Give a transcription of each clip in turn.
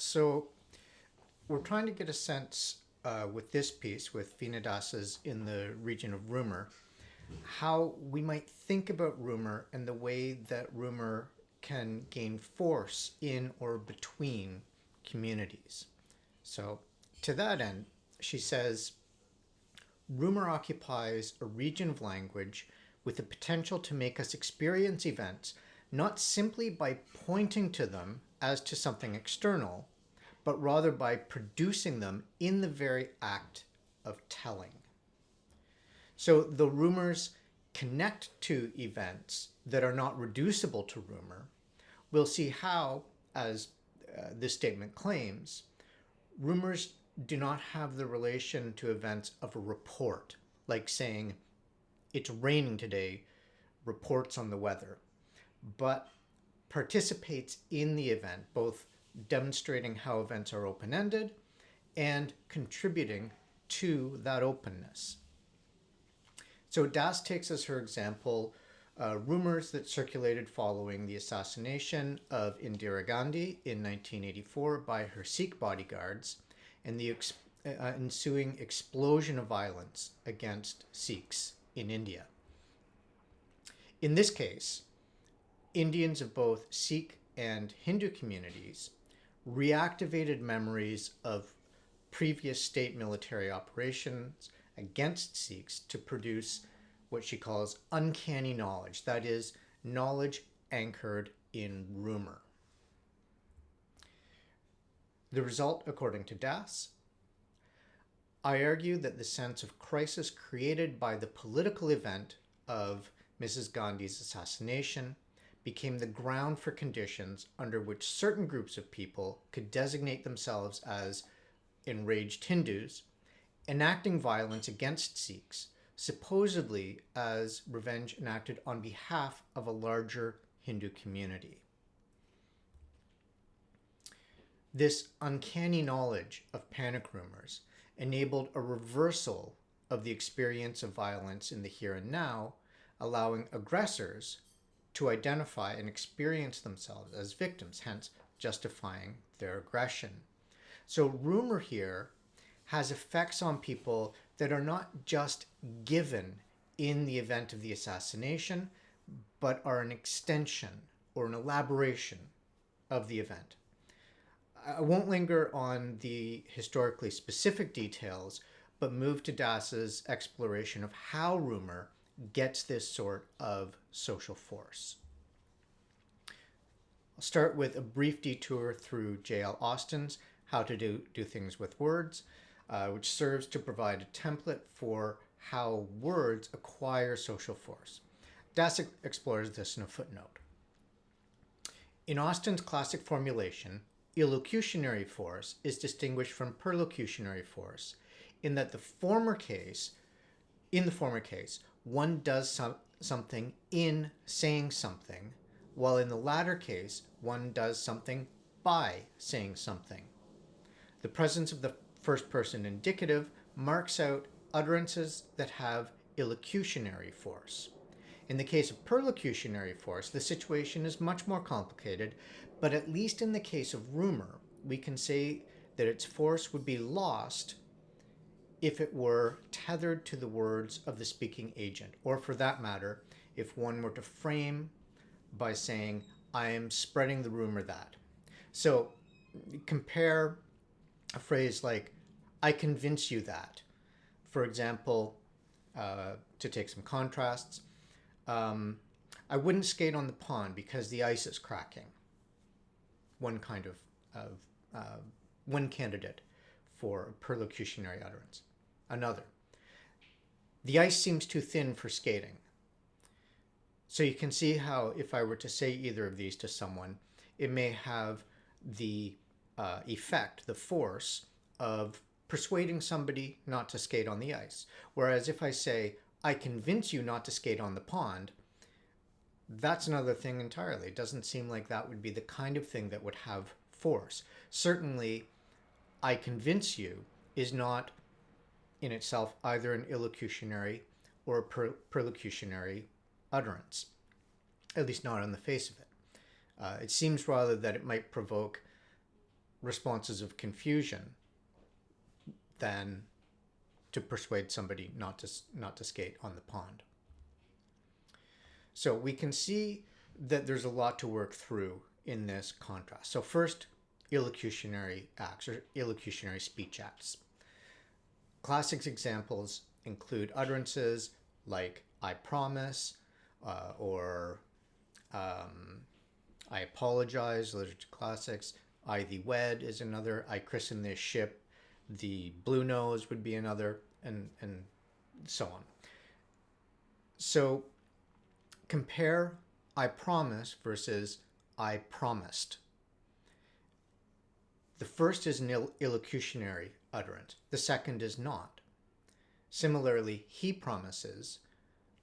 So we're trying to get a sense with this piece, with Veena In the Region of Rumor, how we might think about rumor and the way that rumor can gain force in or between communities. So to that end, she says, rumor occupies a region of language with the potential to make us experience events not simply by pointing to them as to something external, but rather by producing them in the very act of telling. So the rumors connect to events that are not reducible to rumor. We'll see how, as this statement claims, rumors do not have the relation to events of a report, like saying, it's raining today, reports on the weather, but participates in the event, both demonstrating how events are open-ended and contributing to that openness. So Das takes as her example rumors that circulated following the assassination of Indira Gandhi in 1984 by her Sikh bodyguards and the ensuing explosion of violence against Sikhs in India. In this case, Indians of both Sikh and Hindu communities reactivated memories of previous state military operations against Sikhs to produce what she calls uncanny knowledge, that is, knowledge anchored in rumor. The result, according to Das, I argue that the sense of crisis created by the political event of Mrs. Gandhi's assassination became the ground for conditions under which certain groups of people could designate themselves as enraged Hindus, enacting violence against Sikhs, supposedly as revenge enacted on behalf of a larger Hindu community. This uncanny knowledge of panic rumors enabled a reversal of the experience of violence in the here and now, allowing aggressors to identify and experience themselves as victims, hence justifying their aggression. So rumor here has effects on people that are not just given in the event of the assassination, but are an extension or an elaboration of the event. I won't linger on the historically specific details, but move to Das's exploration of how rumor gets this sort of social force. I'll start with a brief detour through J.L. Austin's How to Do Things with Words, which serves to provide a template for how words acquire social force. Das explores this in a footnote. In Austin's classic formulation, illocutionary force is distinguished from perlocutionary force in that in the former case, one does something in saying something, while in the latter case, one does something by saying something. The presence of the first person indicative marks out utterances that have illocutionary force. In the case of perlocutionary force, the situation is much more complicated, but at least in the case of rumor, we can say that its force would be lost if it were tethered to the words of the speaking agent, or for that matter, if one were to frame by saying, I am spreading the rumor that. So compare a phrase like, I convince you that. For example, to take some contrasts, I wouldn't skate on the pond because the ice is cracking. One kind of one candidate for perlocutionary utterance. Another, the ice seems too thin for skating. So you can see how if I were to say either of these to someone, it may have the effect, the force of persuading somebody not to skate on the ice. Whereas if I say, I convince you not to skate on the pond, that's another thing entirely. It doesn't seem like that would be the kind of thing that would have force. Certainly, I convince you is not in itself either an illocutionary or a perlocutionary utterance, at least not on the face of it. It seems rather that it might provoke responses of confusion than to persuade somebody not to skate on the pond. So we can see that there's a lot to work through in this contrast. So first, illocutionary acts or illocutionary speech acts. Classic examples include utterances like "I promise" or "I apologize." Those are two classics. "I thee wed" is another. "I christen this ship." The blue nose would be another, and so on. So compare "I promise" versus "I promised." The first is an illocutionary utterance. The second is not. Similarly, "he promises"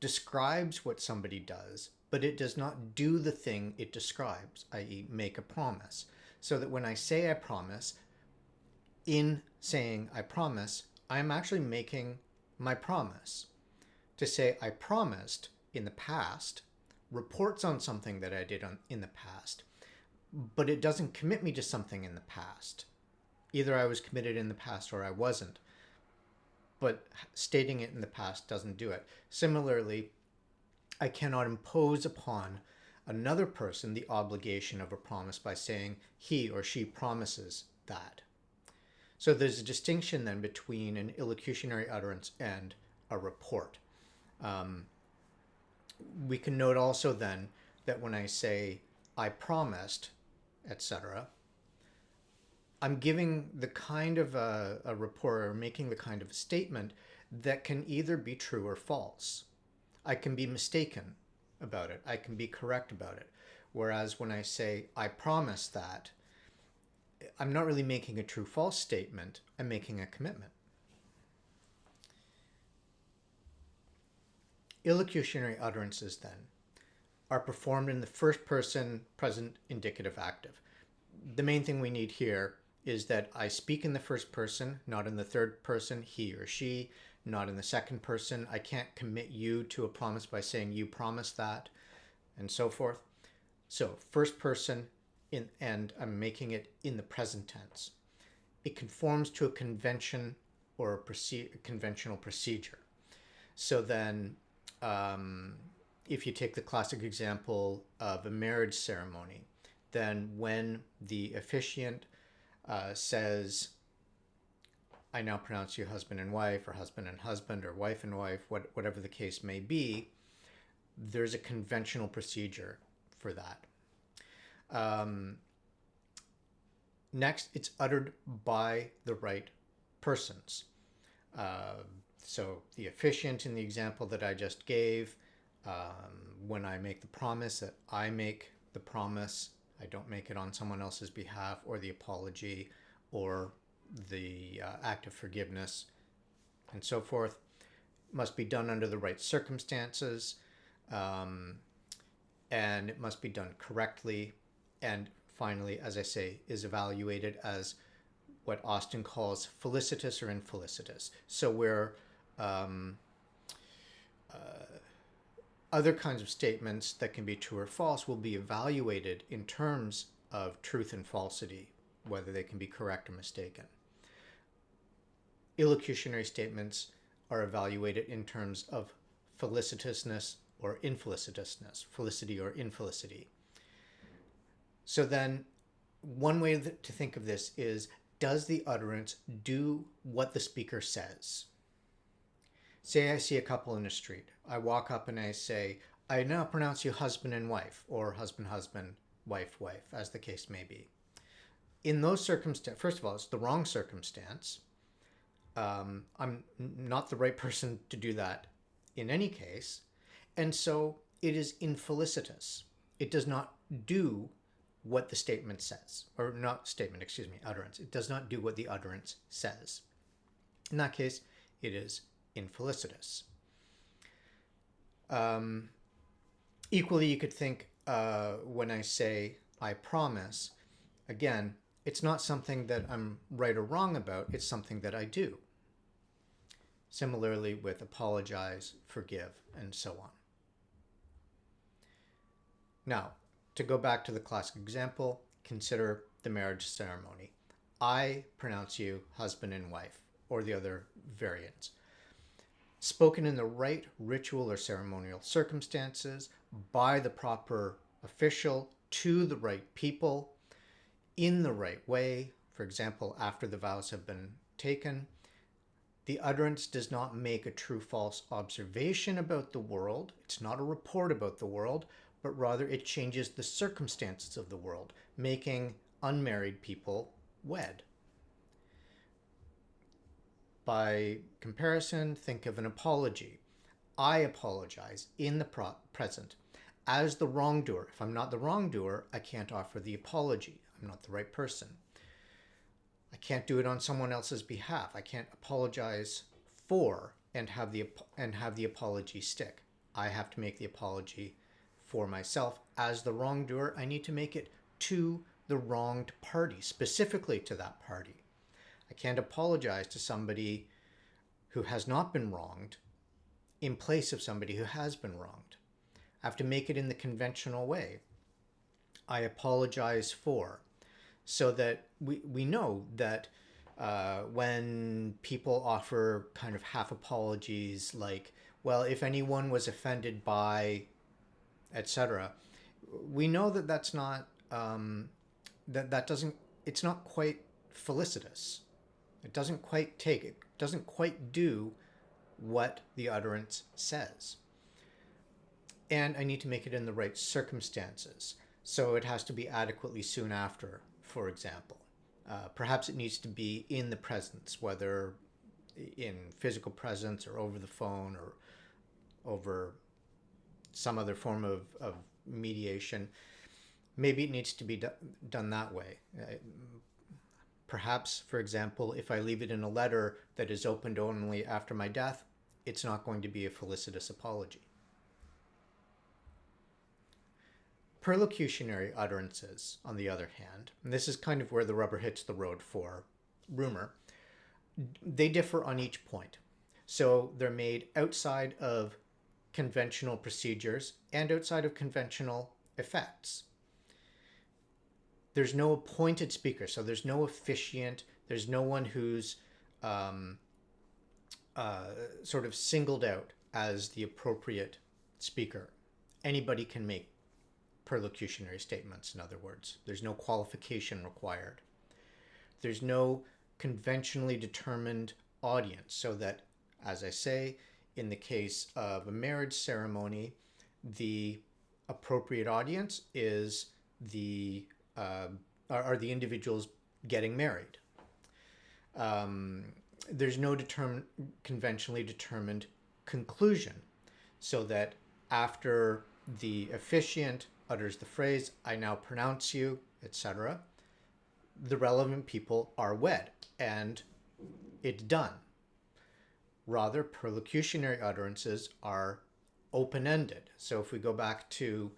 describes what somebody does, but it does not do the thing it describes, i.e. make a promise. So that when I say "I promise," in saying "I promise," I'm actually making my promise. To say "I promised" in the past reports on something that I did in the past, but it doesn't commit me to something in the past. Either I was committed in the past or I wasn't. But stating it in the past doesn't do it. Similarly, I cannot impose upon another person the obligation of a promise by saying "he or she promises that." So there's a distinction then between an illocutionary utterance and a report. We can note also then that when I say "I promised," etc., I'm giving the kind of a report or making the kind of a statement that can either be true or false. I can be mistaken about it. I can be correct about it. Whereas when I say "I promise that," I'm not really making a true-false statement. I'm making a commitment. Illocutionary utterances, then, are performed in the first person present indicative active. The main thing we need here is that I speak in the first person, not in the third person, he or she, not in the second person. I can't commit you to a promise by saying "you promise that," and so forth. So first person, and I'm making it in the present tense. It conforms to a convention or a conventional procedure. So then, if you take the classic example of a marriage ceremony, then when the officiant says, "I now pronounce you husband and wife," or husband and husband, or wife and wife, whatever the case may be, there's a conventional procedure for that. Next, it's uttered by the right persons. So the officiant in the example that I just gave, when I make the promise that I make the promise, I don't make it on someone else's behalf, or the apology, or the act of forgiveness, and so forth. It must be done under the right circumstances, and it must be done correctly, and finally, as I say, is evaluated as what Austin calls felicitous or infelicitous. So where other kinds of statements that can be true or false will be evaluated in terms of truth and falsity, whether they can be correct or mistaken. Illocutionary statements are evaluated in terms of felicitousness or infelicitousness, felicity or infelicity. So then, one way to think of this is, does the utterance do what the speaker says? Say I see a couple in the street. I walk up and I say, "I now pronounce you husband and wife," or husband, husband, wife, wife, as the case may be. In those circumstances, first of all, it's the wrong circumstance. I'm not the right person to do that in any case. And so it is infelicitous. It does not do what the statement says, or not statement, excuse me, utterance. It does not do what the utterance says. In that case, it is infelicitous. Equally, you could think when I say "I promise," again, it's not something that I'm right or wrong about, it's something that I do. Similarly with apologize, forgive, and so on. Now, to go back to the classic example, consider the marriage ceremony. I pronounce you husband and wife, or the other variants. Spoken in the right ritual or ceremonial circumstances, by the proper official, to the right people, in the right way, for example, after the vows have been taken. The utterance does not make a true false observation about the world. It's not a report about the world, but rather it changes the circumstances of the world, making unmarried people wed. By comparison, think of an apology. I apologize in the present as the wrongdoer. If I'm not the wrongdoer, I can't offer the apology. I'm not the right person. I can't do it on someone else's behalf. I can't apologize for and have the apology stick. I have to make the apology for myself. As the wrongdoer, I need to make it to the wronged party, specifically to that party. I can't apologize to somebody who has not been wronged in place of somebody who has been wronged. I have to make it in the conventional way. I apologize for, so that we know that when people offer kind of half apologies, like, well, if anyone was offended by, etc., we know that that's not, that doesn't, it's not quite felicitous. It doesn't quite do what the utterance says. And I need to make it in the right circumstances. So it has to be adequately soon after, for example. Perhaps it needs to be in the presence, whether in physical presence or over the phone or over some other form of mediation. Maybe it needs to be done that way. Perhaps, for example, if I leave it in a letter that is opened only after my death, it's not going to be a felicitous apology. Perlocutionary utterances, on the other hand, and this is kind of where the rubber hits the road for rumor, they differ on each point. So they're made outside of conventional procedures and outside of conventional effects. There's no appointed speaker, so there's no officiant, there's no one who's sort of singled out as the appropriate speaker. Anybody can make perlocutionary statements, in other words. There's no qualification required. There's no conventionally determined audience, so that, as I say, in the case of a marriage ceremony, the appropriate audience is are the individuals getting married. There's no conventionally determined conclusion, so that after the officiant utters the phrase, "I now pronounce you," etc., the relevant people are wed, and it's done. Rather, perlocutionary utterances are open-ended. So if we go back to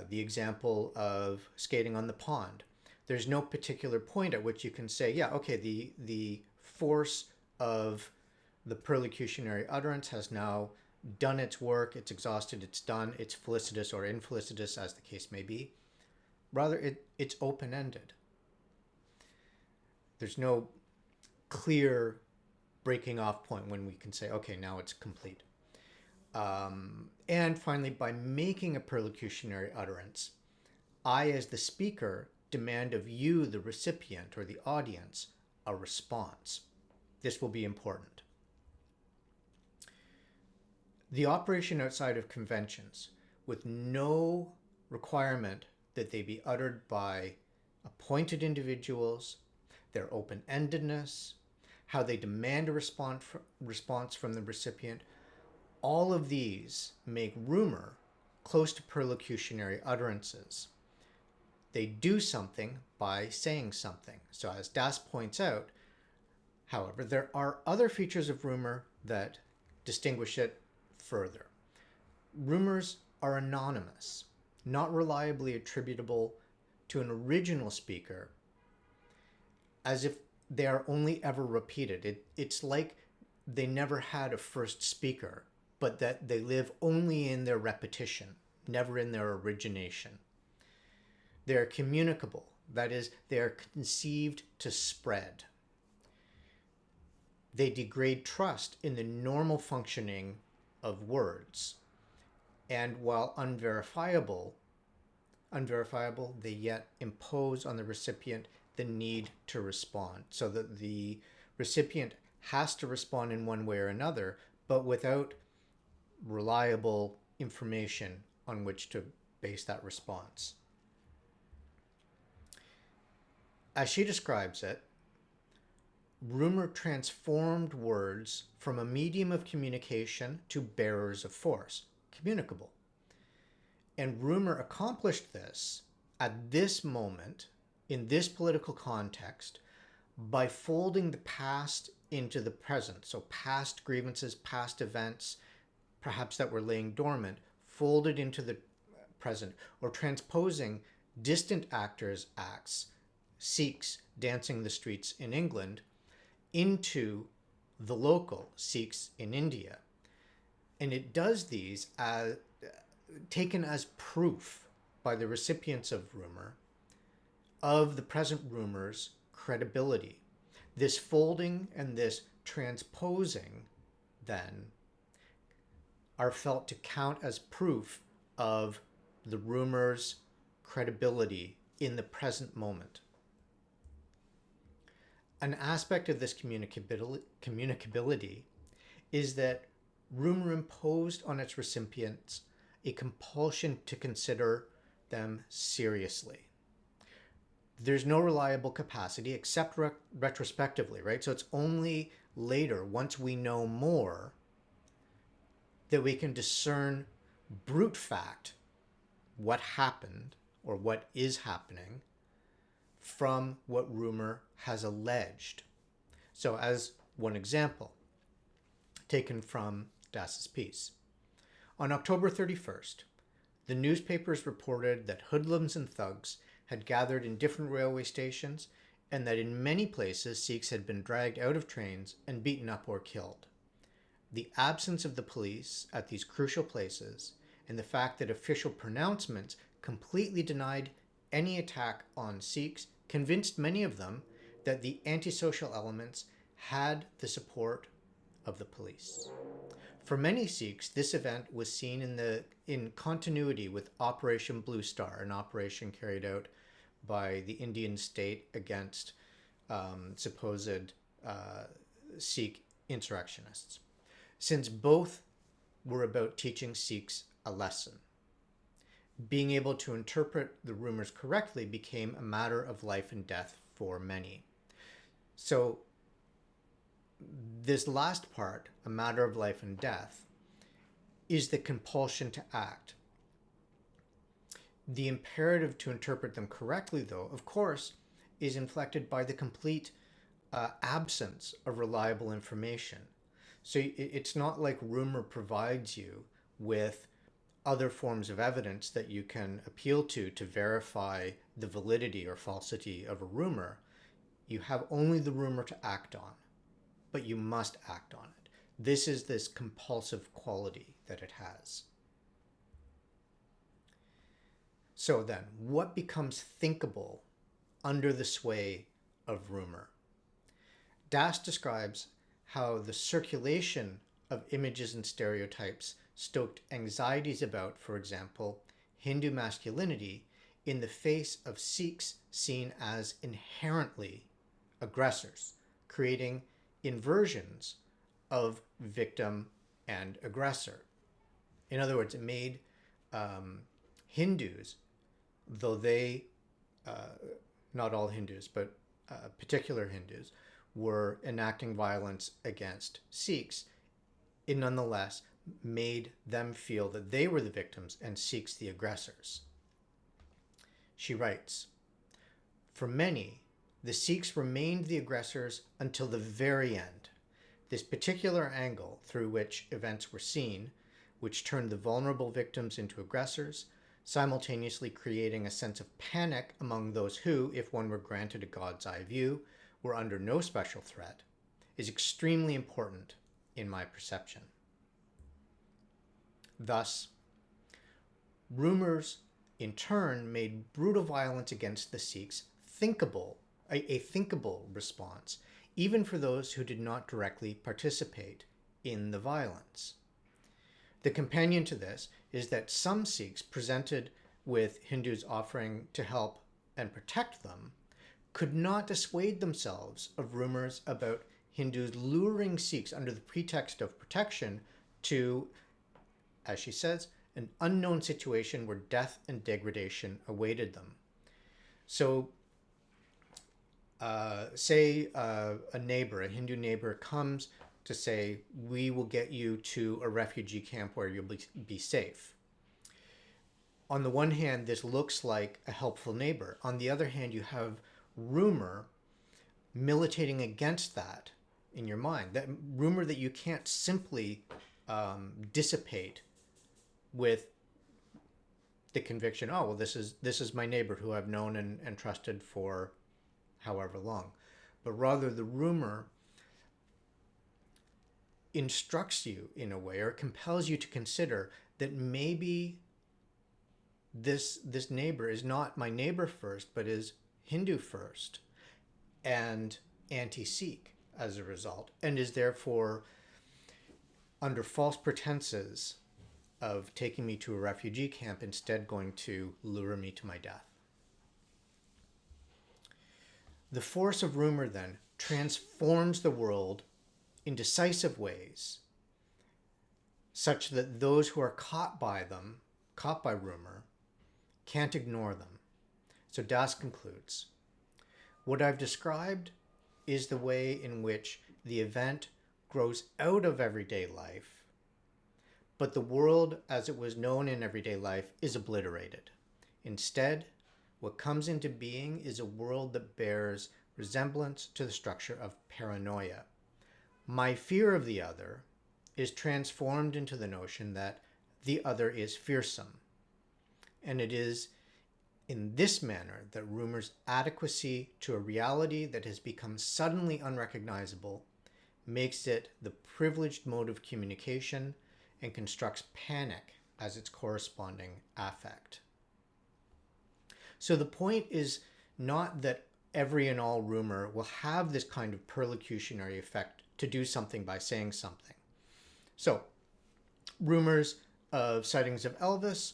the example of skating on the pond, there's no particular point at which you can say, yeah, okay, the force of the perlocutionary utterance has now done its work, it's exhausted, it's done, it's felicitous or infelicitous, as the case may be. Rather, it's open-ended. There's no clear breaking off point when we can say, okay, now it's complete. And finally, by making a perlocutionary utterance, I, as the speaker, demand of you, the recipient or the audience, a response. This will be important. The operation outside of conventions, with no requirement that they be uttered by appointed individuals, their open-endedness, how they demand a response from the recipient, all of these make rumor close to perlocutionary utterances. They do something by saying something. So as Das points out, however, there are other features of rumor that distinguish it further. Rumors are anonymous, not reliably attributable to an original speaker, as if they are only ever repeated. It's like they never had a first speaker, but that they live only in their repetition, never in their origination. They're communicable. That is, they are conceived to spread. They degrade trust in the normal functioning of words. And while unverifiable, they yet impose on the recipient the need to respond, so that the recipient has to respond in one way or another, but without reliable information on which to base that response. As she describes it, rumor transformed words from a medium of communication to bearers of force, communicable. And rumor accomplished this at this moment, in this political context, by folding the past into the present. So past grievances, past events, perhaps that were laying dormant, folded into the present, or transposing distant actors' acts, Sikhs dancing the streets in England, into the local Sikhs in India. And it does these as taken as proof by the recipients of rumor of the present rumor's credibility. This folding and this transposing then are felt to count as proof of the rumor's credibility in the present moment. An aspect of this communicability is that rumor imposed on its recipients a compulsion to consider them seriously. There's no reliable capacity except retrospectively, right? So it's only later, once we know more, that we can discern brute fact, what happened or what is happening, from what rumor has alleged. So as one example, taken from Das's piece. On October 31st, the newspapers reported that hoodlums and thugs had gathered in different railway stations and that in many places Sikhs had been dragged out of trains and beaten up or killed. The absence of the police at these crucial places and the fact that official pronouncements completely denied any attack on Sikhs convinced many of them that the antisocial elements had the support of the police. For many Sikhs, this event was seen in continuity with Operation Blue Star, an operation carried out by the Indian state against supposed Sikh insurrectionists, since both were about teaching Sikhs a lesson. Being able to interpret the rumors correctly became a matter of life and death for many. So this last part, a matter of life and death, is the compulsion to act. The imperative to interpret them correctly, though, of course, is inflected by the complete absence of reliable information. So it's not like rumor provides you with other forms of evidence that you can appeal to verify the validity or falsity of a rumor. You have only the rumor to act on, but you must act on it. This is this compulsive quality that it has. So then, what becomes thinkable under the sway of rumor? Das describes how the circulation of images and stereotypes stoked anxieties about, for example, Hindu masculinity in the face of Sikhs seen as inherently aggressors, creating inversions of victim and aggressor. In other words, it made Hindus, though they, not all Hindus, but particular Hindus, were enacting violence against Sikhs, it nonetheless made them feel that they were the victims and Sikhs the aggressors. She writes, "For many, the Sikhs remained the aggressors until the very end. This particular angle through which events were seen, which turned the vulnerable victims into aggressors, simultaneously creating a sense of panic among those who, if one were granted a God's eye view, were under no special threat, is extremely important in my perception." Thus, rumors in turn made brutal violence against the Sikhs a thinkable response, even for those who did not directly participate in the violence. The companion to this is that some Sikhs presented with Hindus offering to help and protect them could not dissuade themselves of rumors about Hindus luring Sikhs under the pretext of protection to, as she says, an unknown situation where death and degradation awaited them. So, say a neighbor, a Hindu neighbor, comes to say, we will get you to a refugee camp where you'll be safe. On the one hand, this looks like a helpful neighbor. On the other hand, you have rumor militating against that in your mind. That rumor that you can't simply dissipate with the conviction, oh, well, this is my neighbor who I've known and trusted for however long. But rather, the rumor instructs you in a way, or compels you to consider that maybe this neighbor is not my neighbor first, but is Hindu first and anti-Sikh as a result, and is therefore under false pretenses of taking me to a refugee camp, instead going to lure me to my death. The force of rumor then transforms the world in decisive ways, such that those who are caught by rumor, can't ignore them. So Das concludes, what I've described is the way in which the event grows out of everyday life, but the world as it was known in everyday life is obliterated. Instead, what comes into being is a world that bears resemblance to the structure of paranoia. My fear of the other is transformed into the notion that the other is fearsome. And it is in this manner that rumor's adequacy to a reality that has become suddenly unrecognizable makes it the privileged mode of communication and constructs panic as its corresponding affect. So the point is not that every and all rumor will have this kind of perlocutionary effect to do something by saying something. So, rumors of sightings of Elvis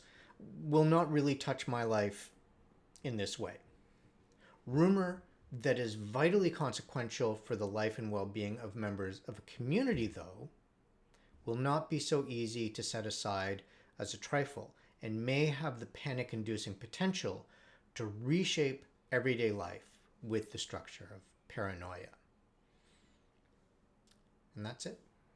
will not really touch my life in this way. Rumor that is vitally consequential for the life and well-being of members of a community, though, will not be so easy to set aside as a trifle, and may have the panic-inducing potential to reshape everyday life with the structure of paranoia. And that's it.